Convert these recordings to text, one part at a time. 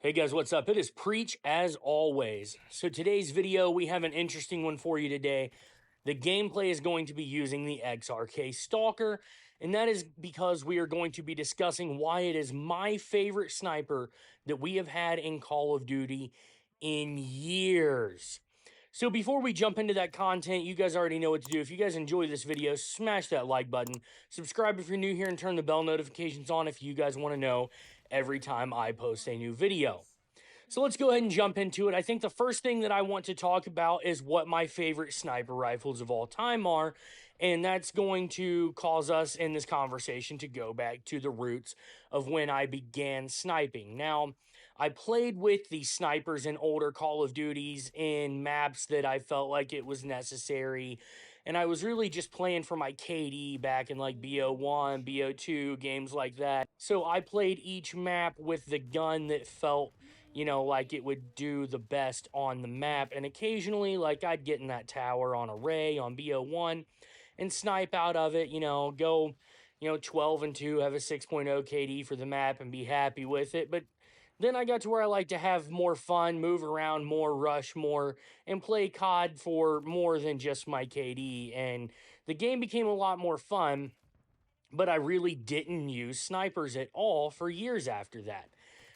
Hey guys, what's up? It is Preach as always. So today's video, we have an interesting one for you today. The gameplay is going to be using the XRK Stalker, and that is because we are going to be discussing why it is my favorite sniper that we have had in Call of Duty in years. So before we jump into that content, you guys already know what to do. If you guys enjoy this video, smash that like button. Subscribe if you're new here and turn the bell notifications on if you guys want to know every time I post a new video. So let's go ahead and jump into it. I think the first thing that I want to talk about is what my favorite sniper rifles of all time are. And that's going to cause us in this conversation to go back to the roots of when I began sniping. Now, I played with the snipers in older Call of Duties in maps that I felt like it was necessary. And I was really just playing for my KD back in like BO1, BO2, games like that. So I played each map with the gun that felt like it would do the best on the map. And occasionally, like I'd get in that tower on Array on BO1 and snipe out of it, go, 12 and 2, have a 6.0 KD for the map and be happy with it. But then I got to where I like to have more fun, move around more, rush more, and play COD for more than just my KD. And the game became a lot more fun, but I really didn't use snipers at all for years after that.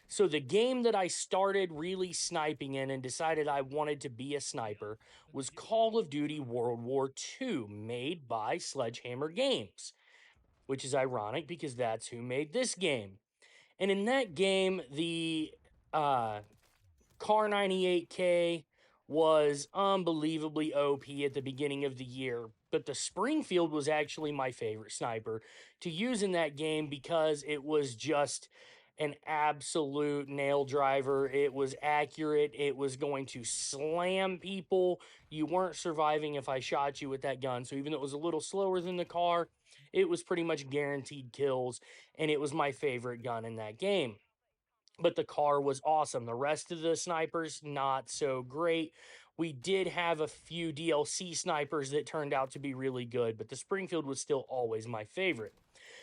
So the game that I started really sniping in and decided I wanted to be a sniper was Call of Duty World War II, made by Sledgehammer Games, which is ironic because that's who made this game. And in that game, the uh, Car 98K was unbelievably OP at the beginning of the year, but the Springfield was actually my favorite sniper to use in that game because it was just an absolute nail driver. It was accurate. It was going to slam people. You weren't surviving if I shot you with that gun. So even though it was a little slower than the car, it was pretty much guaranteed kills, and it was my favorite gun in that game. But the car was awesome. The rest of the snipers, not so great. We did have a few DLC snipers that turned out to be really good, but the Springfield was still always my favorite.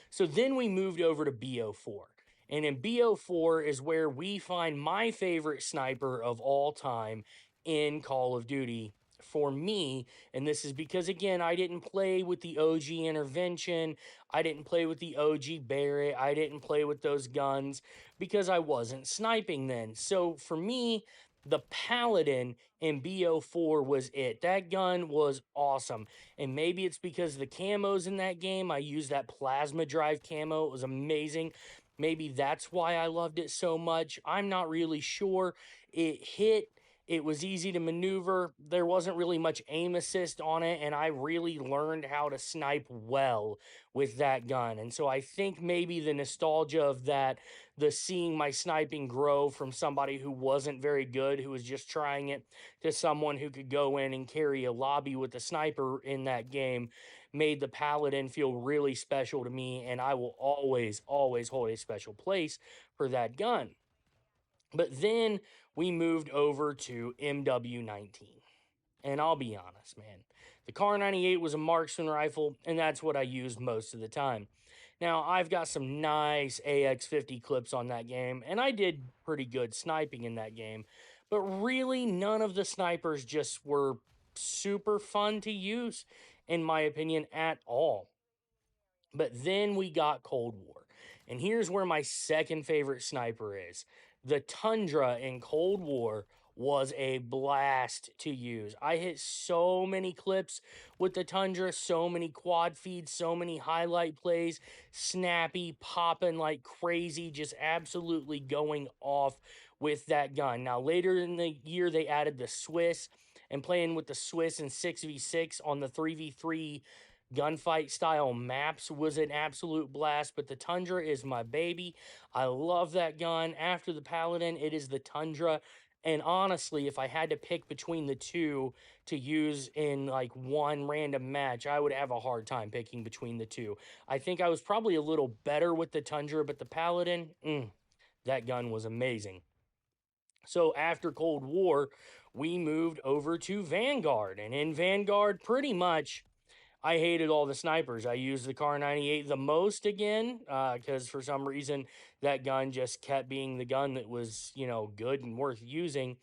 So then we moved over to BO4. And in BO4 is where we find my favorite sniper of all time in Call of Duty for me. And this is because, again, I didn't play with the OG Intervention. I didn't play with the OG Barrett. I didn't play with those guns because I wasn't sniping then. So for me, the Paladin in BO4 was it. That gun was awesome. And maybe it's because the camos in that game. I used that plasma drive camo. It was amazing. Maybe that's why I loved it so much. I'm not really sure. It hit. It was easy to maneuver. There wasn't really much aim assist on it, and I really learned how to snipe well with that gun. And so I think maybe the nostalgia of that, the seeing my sniping grow from somebody who wasn't very good, who was just trying it, to someone who could go in and carry a lobby with a sniper in that game, made the Paladin feel really special to me, and I will always, always hold a special place for that gun. But then we moved over to MW19. And I'll be honest, man, the Car 98 was a marksman rifle, and that's what I used most of the time. Now, I've got some nice AX50 clips on that game, and I did pretty good sniping in that game, but really none of the snipers just were super fun to use, in my opinion, at all. But then we got Cold War. And here's where my second favorite sniper is. The Tundra in Cold War was a blast to use. I hit so many clips with the Tundra, so many quad feeds, so many highlight plays, snappy, popping like crazy, just absolutely going off with that gun. Now, later in the year, they added the Swiss, and playing with the Swiss in 6v6 on the 3v3 gunfight style maps was an absolute blast, but the Tundra is my baby. I love that gun. After the Paladin, it is the Tundra. And honestly, if I had to pick between the two to use in like one random match, I would have a hard time picking between the two. I think I was probably a little better with the Tundra, but the Paladin, that gun was amazing. So after Cold War, we moved over to Vanguard. And in Vanguard, pretty much I hated all the snipers. I used the Car 98 the most again, because for some reason that gun just kept being the gun that was, good and worth using.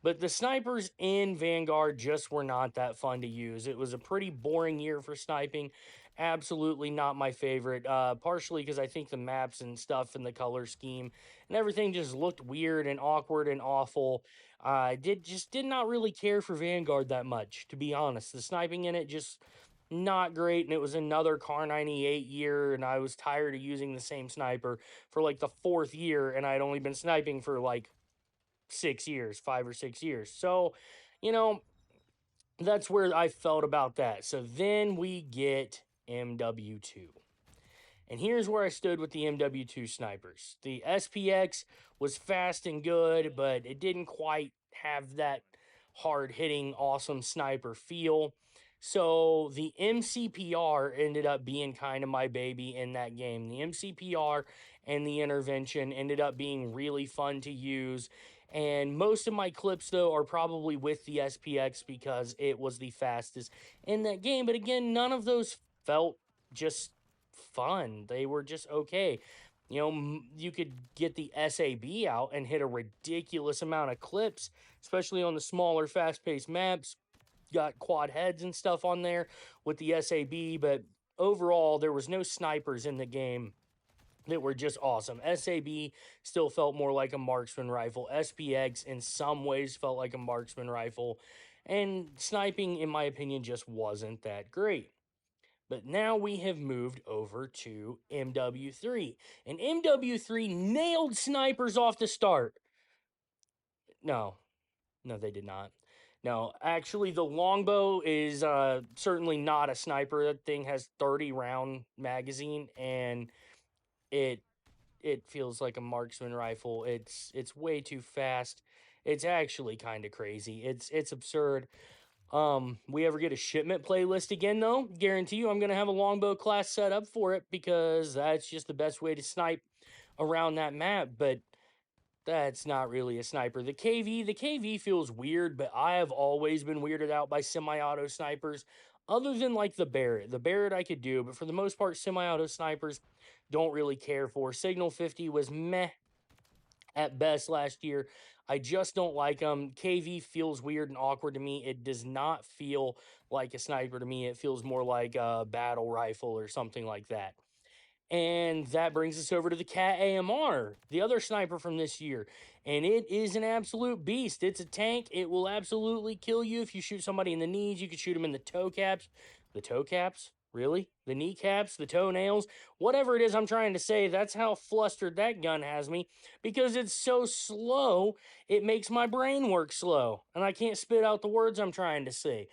But the snipers in Vanguard just were not that fun to use. It was a pretty boring year for sniping. Absolutely not my favorite. Partially because I think the maps and stuff and the color scheme and everything just looked weird and awkward and awful. Did not really care for Vanguard that much, to be honest. The sniping in it just not great, and it was another Car 98 year, and I was tired of using the same sniper for like the fourth year, and I'd only been sniping for like 6 years, 5 or 6 years. So, you know, that's where I felt about that. So then we get MW2. And here's where I stood with the MW2 snipers. The SPX was fast and good, but it didn't quite have that hard hitting, awesome sniper feel. So the MCPR ended up being kind of my baby in that game. The MCPR and the intervention ended up being really fun to use. And most of my clips, though, are probably with the SPX because it was the fastest in that game. But again, none of those felt just fun. They were just okay. You could get the SAB out and hit a ridiculous amount of clips, especially on the smaller, fast paced maps. Got quad heads and stuff on there with the SAB, but overall, there was no snipers in the game that were just awesome. SAB still felt more like a marksman rifle. SPX, in some ways, felt like a marksman rifle. And sniping, in my opinion, just wasn't that great. But now we have moved over to MW3. And MW3 nailed snipers off the start. No, no, they did not. No, actually, the longbow is certainly not a sniper. That thing has 30 round magazine, and it it feels like a marksman rifle. It's way too fast. It's actually kind of crazy. It's absurd. We ever get a shipment playlist again, though, guarantee you I'm gonna have a longbow class set up for it because that's just the best way to snipe around that map. But that's not really a sniper. The KV feels weird, but I have always been weirded out by semi-auto snipers. Other than like the Barrett I could do, but for the most part, semi-auto snipers don't really care for. Signal 50 was meh at best last year. I just don't like them. KV feels weird and awkward to me. It does not feel like a sniper to me. It feels more like a battle rifle or something like that. And that brings us over to the Cat AMR, the other sniper from this year. And it is an absolute beast. It's a tank. It will absolutely kill you if you shoot somebody in the knees. You can shoot them in the toe caps. The toe caps? Really? The kneecaps? The toenails? Whatever it is I'm trying to say, that's how flustered that gun has me because it's so slow, it makes my brain work slow. And I can't spit out the words I'm trying to say.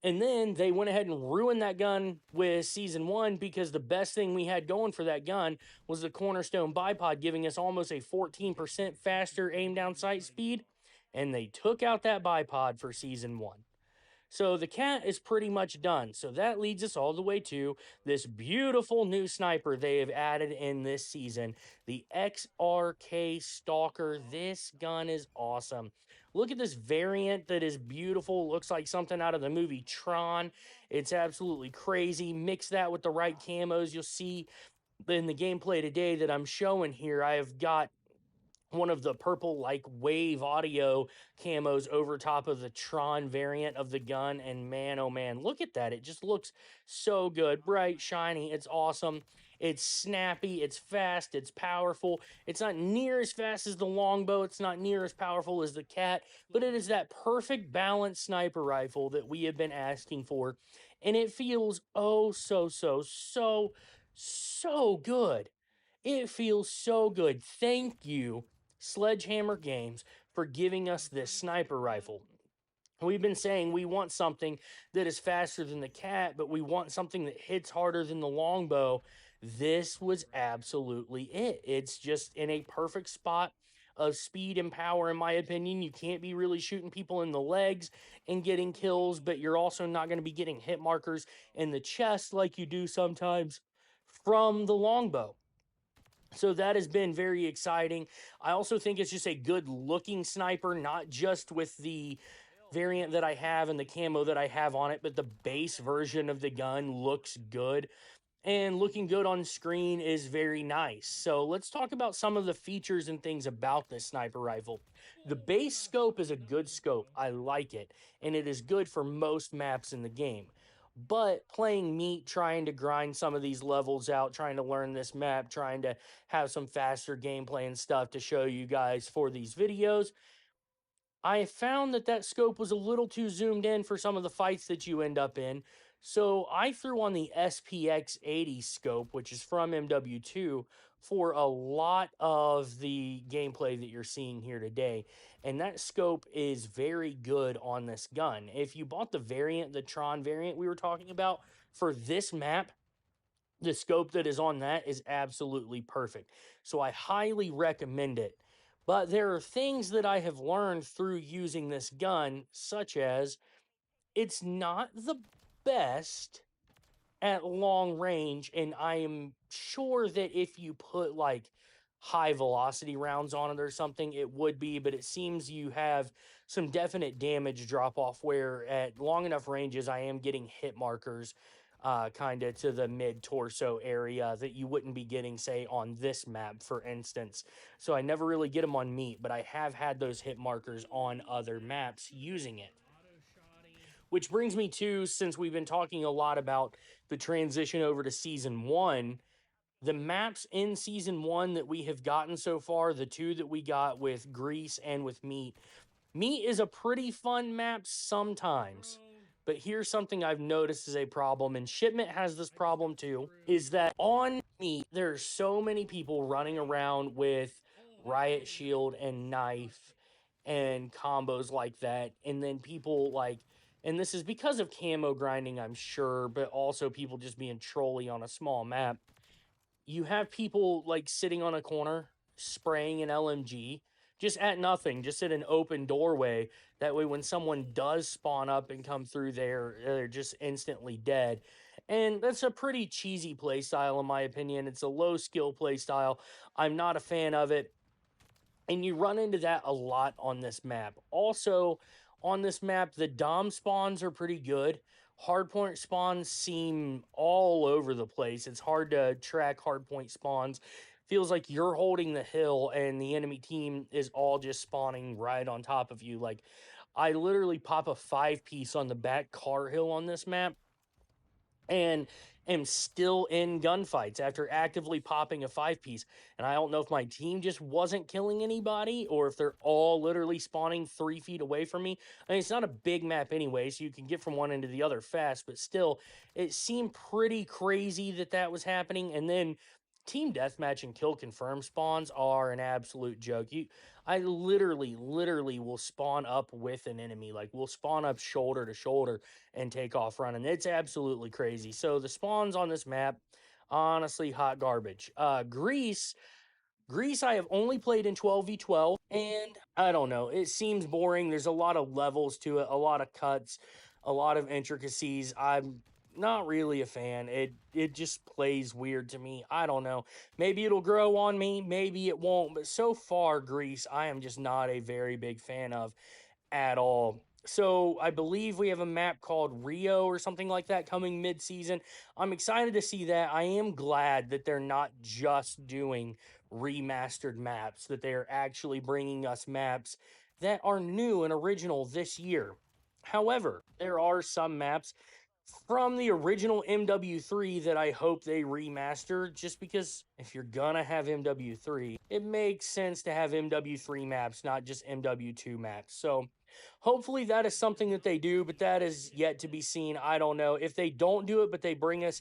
And then they went ahead and ruined that gun with season one because the best thing we had going for that gun was the Cornerstone bipod, giving us almost a 14% faster aim down sight speed. And they took out that bipod for season one. So the cat is pretty much done. So that leads us all the way to this beautiful new sniper they have added in this season, the XRK Stalker. This gun is awesome. Look at this variant that is beautiful. Looks like something out of the movie Tron. It's absolutely crazy. Mix that with the right camos. You'll see in the gameplay today that I'm showing here, I have got one of the purple like wave audio camos over top of the Tron variant of the gun. And man, oh man, look at that. It just looks so good. Bright, shiny. It's awesome. It's snappy. It's fast. It's powerful. It's not near as fast as the longbow. It's not near as powerful as the cat, but it is that perfect balanced sniper rifle that we have been asking for. And it feels oh so good. It feels so good. Thank you, Sledgehammer Games, for giving us this sniper rifle. We've been saying we want something that is faster than the cat, but we want something that hits harder than the longbow. This was absolutely it. It's just in a perfect spot of speed and power, in my opinion. You can't be really shooting people in the legs and getting kills, but you're also not going to be getting hit markers in the chest like you do sometimes from the longbow. So that has been very exciting. I also think it's just a good looking sniper, not just with the variant that I have and the camo that I have on it, but the base version of the gun looks good. And looking good on screen is very nice. So let's talk about some of the features and things about this sniper rifle. The base scope is a good scope. I like it, and it is good for most maps in the game. But playing Meat, trying to grind some of these levels out, trying to learn this map, trying to have some faster gameplay and stuff to show you guys for these videos, I found that that scope was a little too zoomed in for some of the fights that you end up in. So I threw on the SPX 80 scope, which is from MW2, for a lot of the gameplay that you're seeing here today. And that scope is very good on this gun. If you bought the variant, the Tron variant we were talking about for this map, the scope that is on that is absolutely perfect. So I highly recommend it. But there are things that I have learned through using this gun, such as it's not the best at long range, and I am sure that if you put like high velocity rounds on it or something, it would be, but it seems you have some definite damage drop off where at long enough ranges I am getting hit markers kind of to the mid torso area that you wouldn't be getting, say, on this map, for instance. So I never really get them on Meat, but I have had those hit markers on other maps using it. Which brings me to, since we've been talking a lot about the transition over to season one, the maps in season one that we have gotten so far, the two that we got with Grease and with Meat, Meat is a pretty fun map sometimes. But here's something I've noticed is a problem, and Shipment has this problem too, is that on Meat, there's so many people running around with Riot Shield and Knife and combos like that. And then people like, and this is because of camo grinding, I'm sure, but also people just being trolly on a small map. You have people like sitting on a corner spraying an LMG just at nothing, just at an open doorway. That way, when someone does spawn up and come through there, they're just instantly dead. And that's a pretty cheesy play style, in my opinion. It's a low skill play style. I'm not a fan of it. And you run into that a lot on this map. Also, on this map, the Dom spawns are pretty good. Hardpoint spawns seem all over the place. It's hard to track hardpoint spawns. Feels like you're holding the hill and the enemy team is all just spawning right on top of you. Like, I literally pop a 5-piece on the back car hill on this map and am still in gunfights after actively popping a 5-piece. And I don't know if my team just wasn't killing anybody or if they're all literally spawning 3 feet away from me. I mean, it's not a big map anyway, so you can get from one end to the other fast, but still, it seemed pretty crazy that that was happening. And then team deathmatch and kill confirm spawns are an absolute joke. I literally will spawn up with an enemy. Like, we'll spawn up shoulder to shoulder and take off running. It's absolutely crazy. So the spawns on this map, honestly, hot garbage. Grease, I have only played in 12v12, and I don't know. It seems boring. There's a lot of levels to it, a lot of cuts, a lot of intricacies. I'm not really a fan. It just plays weird to me. I don't know. Maybe it'll grow on me, maybe it won't. But so far, Grease, I am just not a very big fan of at all. So I believe we have a map called Rio or something like that coming mid-season. I'm excited to see that. I am glad that they're not just doing remastered maps, that they're actually bringing us maps that are new and original this year. However, there are some maps from the original MW3 that I hope they remaster, just because if you're gonna have MW3, it makes sense to have MW3 maps, not just MW2 maps. So hopefully that is something that they do, but that is yet to be seen. I don't know. If they don't do it, but they bring us,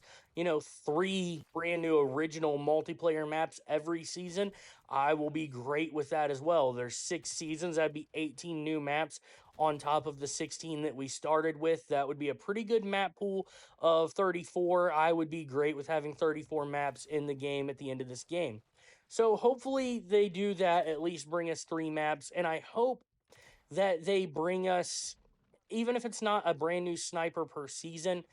3 brand new original multiplayer maps every season, I will be great with that as well. There's 6 seasons, that'd be 18 new maps on top of the 16 that we started with. That would be a pretty good map pool of 34. I would be great with having 34 maps in the game at the end of this game. So hopefully they do that, at least bring us 3 maps, and I hope that they bring us, even if it's not a brand new sniper per season,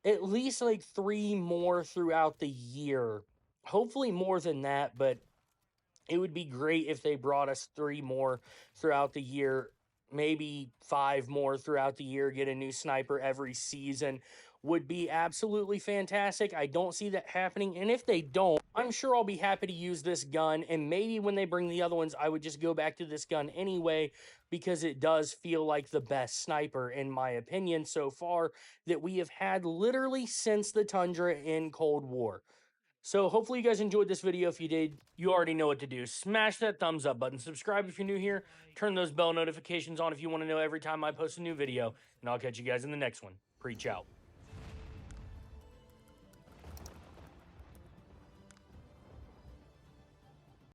at least like 3 more throughout the year. Hopefully more than that, but it would be great if they brought us 3 more throughout the year. maybe 5 more throughout the year, get a new sniper every season would be absolutely fantastic. I don't see that happening. And if they don't, I'm sure I'll be happy to use this gun. And maybe when they bring the other ones, I would just go back to this gun anyway, because it does feel like the best sniper, in my opinion, so far that we have had literally since the Tundra in Cold War. So hopefully you guys enjoyed this video. If you did, you already know what to do. Smash that thumbs up button. Subscribe if you're new here. Turn those bell notifications on if you want to know every time I post a new video. And I'll catch you guys in the next one. Preach out.